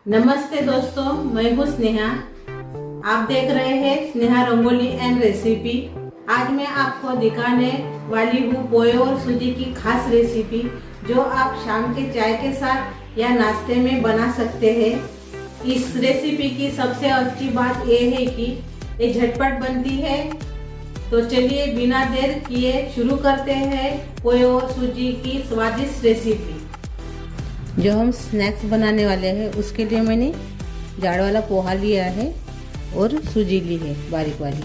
नमस्ते दोस्तों, मैं हूँ स्नेहा। आप देख रहे हैं स्नेहा रंगोली एंड रेसिपी। आज मैं आपको दिखाने वाली हूँ पोहे और सूजी की खास रेसिपी, जो आप शाम के चाय के साथ या नाश्ते में बना सकते हैं। इस रेसिपी की सबसे अच्छी बात यह है कि ये झटपट बनती है। तो चलिए बिना देर किए शुरू करते हैं पोहे और सूजी की स्वादिष्ट रेसिपी। जो हम स्नैक्स बनाने वाले हैं उसके लिए मैंने जाड़ वाला पोहा लिया है और सूजी ली है बारीक वाली।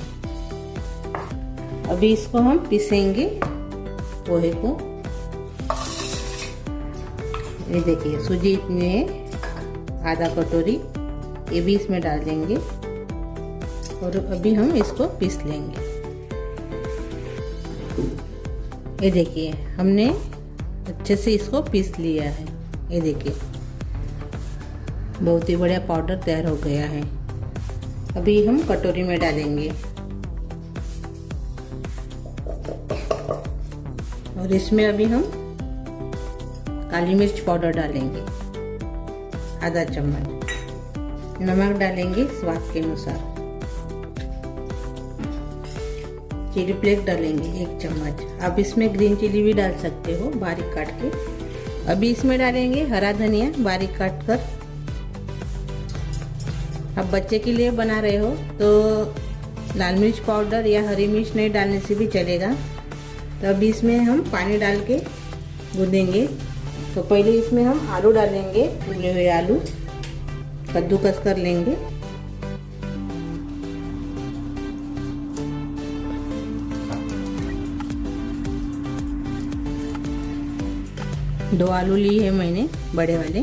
अभी इसको हम पीसेंगे पोहे को। ये देखिए सूजी इतनी है, आधा कटोरी, ये भी इसमें डाल देंगे और अभी हम इसको पीस लेंगे। ये देखिए हमने अच्छे से इसको पीस लिया है। ये देखिए बहुत ही बढ़िया पाउडर तैयार हो गया है। अभी हम कटोरी में डालेंगे और इसमें अभी हम काली मिर्च पाउडर डालेंगे, आधा चम्मच। नमक डालेंगे स्वाद के अनुसार। चिली फ्लेक्स डालेंगे 1 चम्मच। आप इसमें ग्रीन चिली भी डाल सकते हो बारीक काट के। अभी इसमें डालेंगे हरा धनिया बारीक काट कर। अब बच्चे के लिए बना रहे हो तो लाल मिर्च पाउडर या हरी मिर्च नहीं डालने से भी चलेगा। तो अभी इसमें हम पानी डाल के गूंदेंगे। तो पहले इसमें हम आलू डालेंगे, उबले हुए आलू कद्दूकस कर लेंगे। दो आलू लिए हैं मैंने बड़े वाले।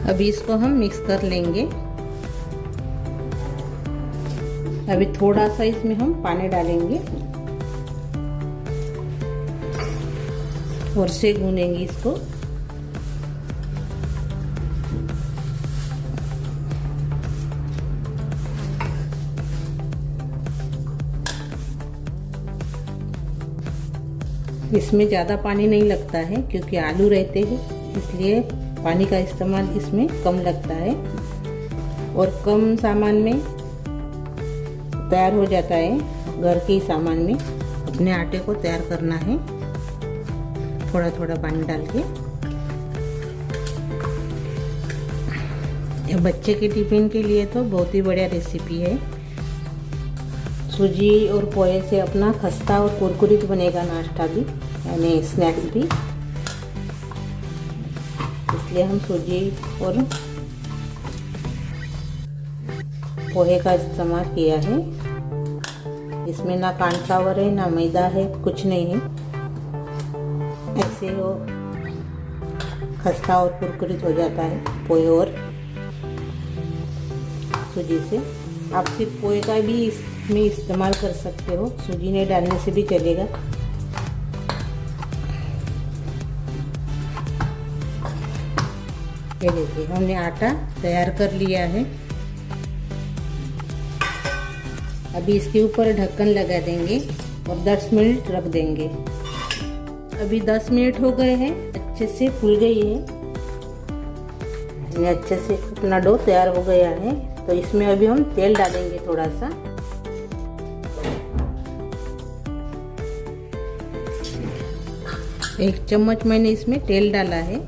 अभी इसको हम मिक्स कर लेंगे। अभी थोड़ा सा इसमें हम पानी डालेंगे और से गूंदेंगे इसको। इसमें ज़्यादा पानी नहीं लगता है क्योंकि आलू रहते हैं, इसलिए पानी का इस्तेमाल इसमें कम लगता है और कम सामान में तैयार हो जाता है। घर के सामान में अपने आटे को तैयार करना है, थोड़ा थोड़ा पानी डाल के। ये बच्चे के टिफिन के लिए तो बहुत ही बढ़िया रेसिपी है। सूजी और पोहे से अपना खस्ता और कुरकुरीत बनेगा नाश्ता भी, यानी स्नैक्स भी। इसलिए हम सूजी और पोहे का इस्तेमाल किया है। इसमें ना कॉर्नफ्लावर है ना मैदा है, कुछ नहीं है। ऐसे वो खस्ता और कुरकुरीत हो जाता है पोहे और सूजी से। आप सिर्फ पोहे का भी इसमें इस्तेमाल कर सकते हो, सूजी नहीं डालने से भी चलेगा। ये देखिए हमने आटा तैयार कर लिया है। अभी इसके ऊपर ढक्कन लगा देंगे और 10 मिनट रख देंगे। अभी 10 मिनट हो गए हैं, अच्छे से फूल गई है, अच्छे से अपना डो तैयार हो गया है। तो इसमें अभी हम तेल डालेंगे थोड़ा सा। एक चम्मच मैंने इसमें तेल डाला है।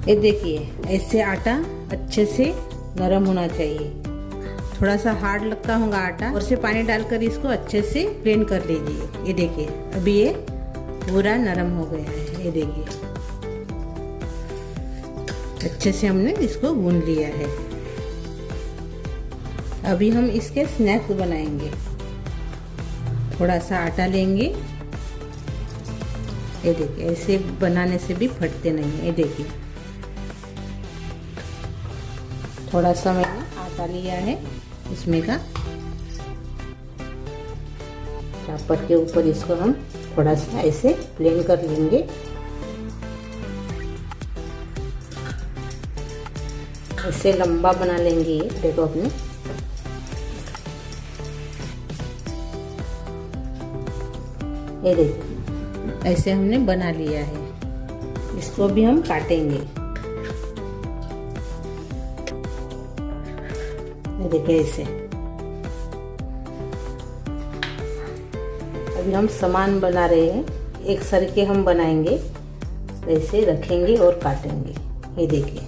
ये देखिए ऐसे आटा अच्छे से नरम होना चाहिए। थोड़ा सा हार्ड लगता होगा आटा, और से पानी डालकर इसको अच्छे से ब्लेंड कर लीजिए। ये देखिए अभी ये पूरा नरम हो गया है। ये देखिए अच्छे से हमने इसको गूंद लिया है। अभी हम इसके स्नैक्स बनाएंगे। थोड़ा सा आटा लेंगे। ये देखिए ऐसे बनाने से भी फटते नहीं। ये देखिए थोड़ा सा मैंने आटा लिया है इसमें का। चापर के ऊपर इसको हम थोड़ा सा ऐसे प्लेन कर लेंगे। ऐसे लंबा बना लेंगे। ये देखो अपने ये देखो ऐसे हमने बना लिया है। इसको भी हम काटेंगे। ये देखिए ऐसे। अभी हम सामान बना रहे हैं, एक सर के हम बनाएंगे, ऐसे रखेंगे और काटेंगे। ये देखिए,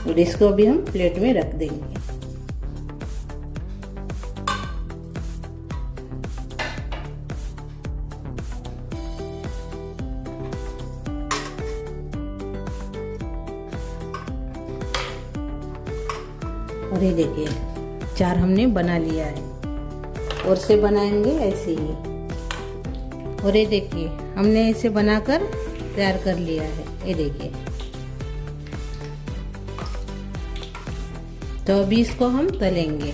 और इसको भी हम प्लेट में रख देंगे। और ये देखिए 4 हमने बना लिया है, और से बनाएंगे ऐसे ही। और ये देखिए हमने ऐसे बनाकर तैयार कर लिया है। ये देखिए, तो अभी इसको हम तलेंगे।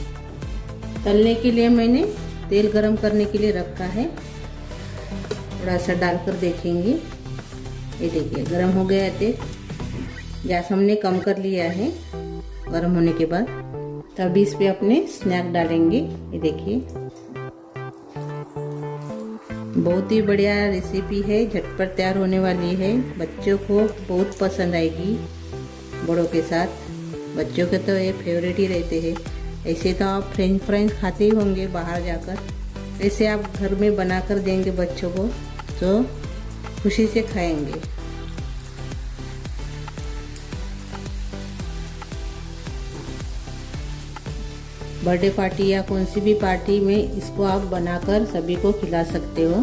तलने के लिए मैंने तेल गरम करने के लिए रखा है, थोड़ा सा डालकर देखेंगे। ये देखिए गरम हो गया है तेल। गैस हमने कम कर लिया है गरम होने के बाद। तभी इस पे अपने स्नैक डालेंगे। ये देखिए बहुत ही बढ़िया रेसिपी है, झटपट तैयार होने वाली है। बच्चों को बहुत पसंद आएगी, बड़ों के साथ। बच्चों के तो ये फेवरेट ही रहते हैं। ऐसे तो आप फ्रेंच फ्राइज खाते ही होंगे बाहर जाकर, ऐसे आप घर में बनाकर देंगे बच्चों को तो खुशी से खाएंगे। बर्थडे पार्टी या कौन सी भी पार्टी में इसको आप बनाकर सभी को खिला सकते हो।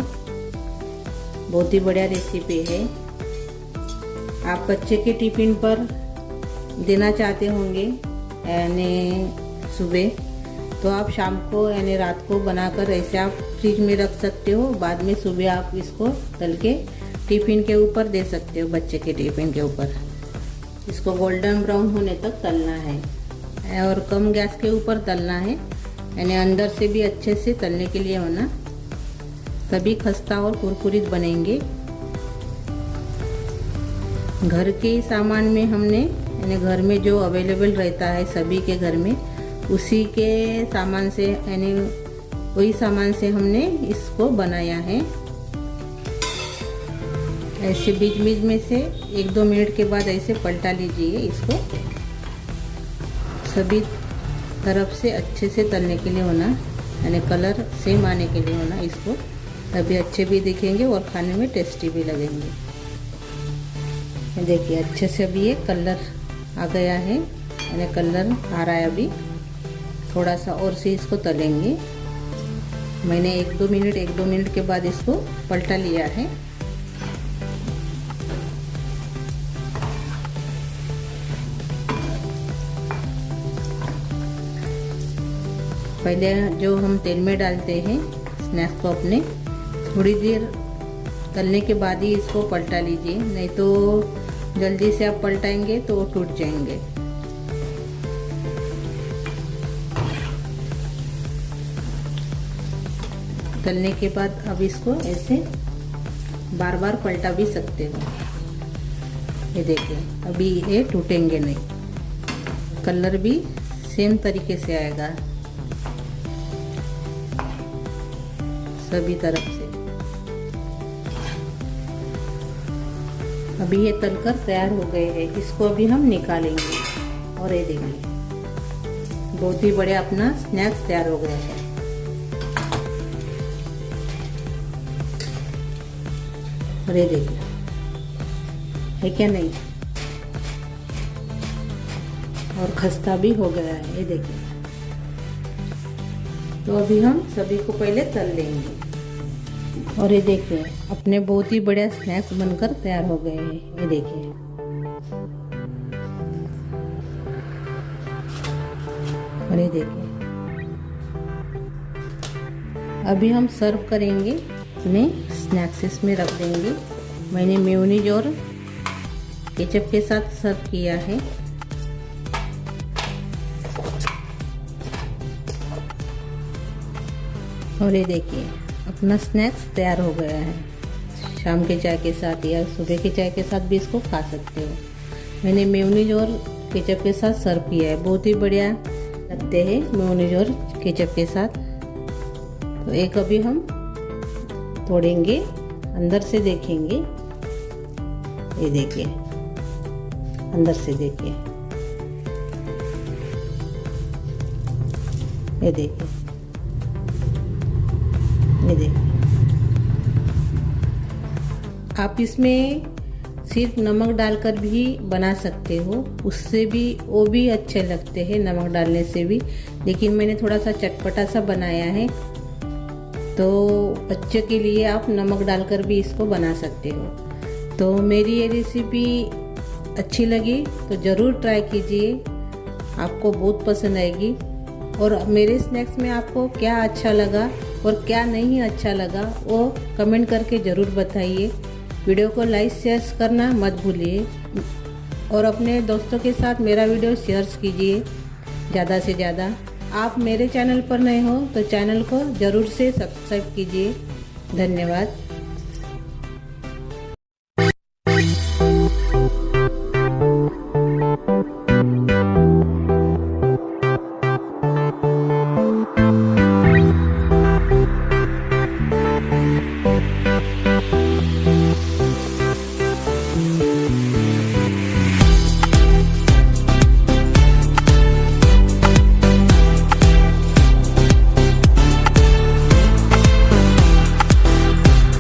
बहुत ही बढ़िया रेसिपी है। आप बच्चे के टिफिन पर देना चाहते होंगे यानी सुबह, तो आप शाम को यानी रात को बनाकर ऐसे आप फ्रिज में रख सकते हो। बाद में सुबह आप इसको तल के टिफिन के ऊपर दे सकते हो, बच्चे के टिफिन के ऊपर। इसको गोल्डन ब्राउन होने तक तलना है और कम गैस के ऊपर तलना है, यानी अंदर से भी अच्छे से तलने के लिए होना, तभी खस्ता और कुरकुरीत बनेंगे। घर के सामान में हमने यानी घर में जो अवेलेबल रहता है सभी के घर में, उसी के सामान से यानी वही सामान से हमने इसको बनाया है। ऐसे बीच बीच में से 1-2 मिनट के बाद ऐसे पलटा लीजिए इसको। सभी तरफ से अच्छे से तलने के लिए होना, यानी कलर सेम आने के लिए होना इसको, तभी अच्छे भी दिखेंगे और खाने में टेस्टी भी लगेंगे। देखिए अच्छे से अभी ये कलर आ गया है, यानी कलर आ रहा है। अभी थोड़ा सा और से इसको तलेंगे। मैंने 1-2 मिनट के बाद इसको पलटा लिया है। पहले जो हम तेल में डालते हैं स्नैक्स को अपने, थोड़ी देर तलने के बाद ही इसको पलटा लीजिए, नहीं तो जल्दी से आप पलटाएंगे तो वो टूट जाएंगे। तलने के बाद अब इसको ऐसे बार बार पलटा भी सकते हो। ये देखिए अभी ये टूटेंगे नहीं, कलर भी सेम तरीके से आएगा सभी तरफ से। अभी ये तलकर तैयार हो गए हैं, इसको अभी हम निकालेंगे। और ये देखिए बहुत ही बढ़िया अपना स्नैक्स तैयार हो गया है। और ये देखिए है क्या नहीं, और खस्ता भी हो गया है। ये देखिए, तो अभी हम सभी को पहले तल लेंगे। और ये देखिए अपने बहुत ही बढ़िया स्नैक्स बनकर तैयार हो गए हैं। ये देखिए और ये देखिए अभी हम सर्व करेंगे, अपने स्नैक्स में रख देंगे। मैंने मेयोनीज और केचप के साथ सर्व किया है। और ये देखिए अपना स्नैक्स तैयार हो गया है। शाम के चाय के साथ या सुबह के चाय के साथ भी इसको खा सकते हो। मैंने मेयोनीज और केचप के साथ सर्व किया है। बहुत ही बढ़िया लगते हैं मेयोनीज और केचप के साथ। तो एक अभी हम तोड़ेंगे, अंदर से देखेंगे। ये देखिए, अंदर से देखिए, ये देखिए, ये देखिए। आप इसमें सिर्फ नमक डालकर भी बना सकते हो, उससे भी वो भी अच्छे लगते हैं नमक डालने से भी। लेकिन मैंने थोड़ा सा चटपटा सा बनाया है, तो बच्चों के लिए आप नमक डालकर भी इसको बना सकते हो। तो मेरी ये रेसिपी अच्छी लगी तो ज़रूर ट्राई कीजिए, आपको बहुत पसंद आएगी। और मेरे स्नैक्स में आपको क्या अच्छा लगा और क्या नहीं अच्छा लगा वो कमेंट करके ज़रूर बताइए। वीडियो को लाइक शेयर करना मत भूलिए और अपने दोस्तों के साथ मेरा वीडियो शेयर कीजिए ज़्यादा से ज़्यादा। आप मेरे चैनल पर नए हो तो चैनल को ज़रूर से सब्सक्राइब कीजिए। धन्यवाद।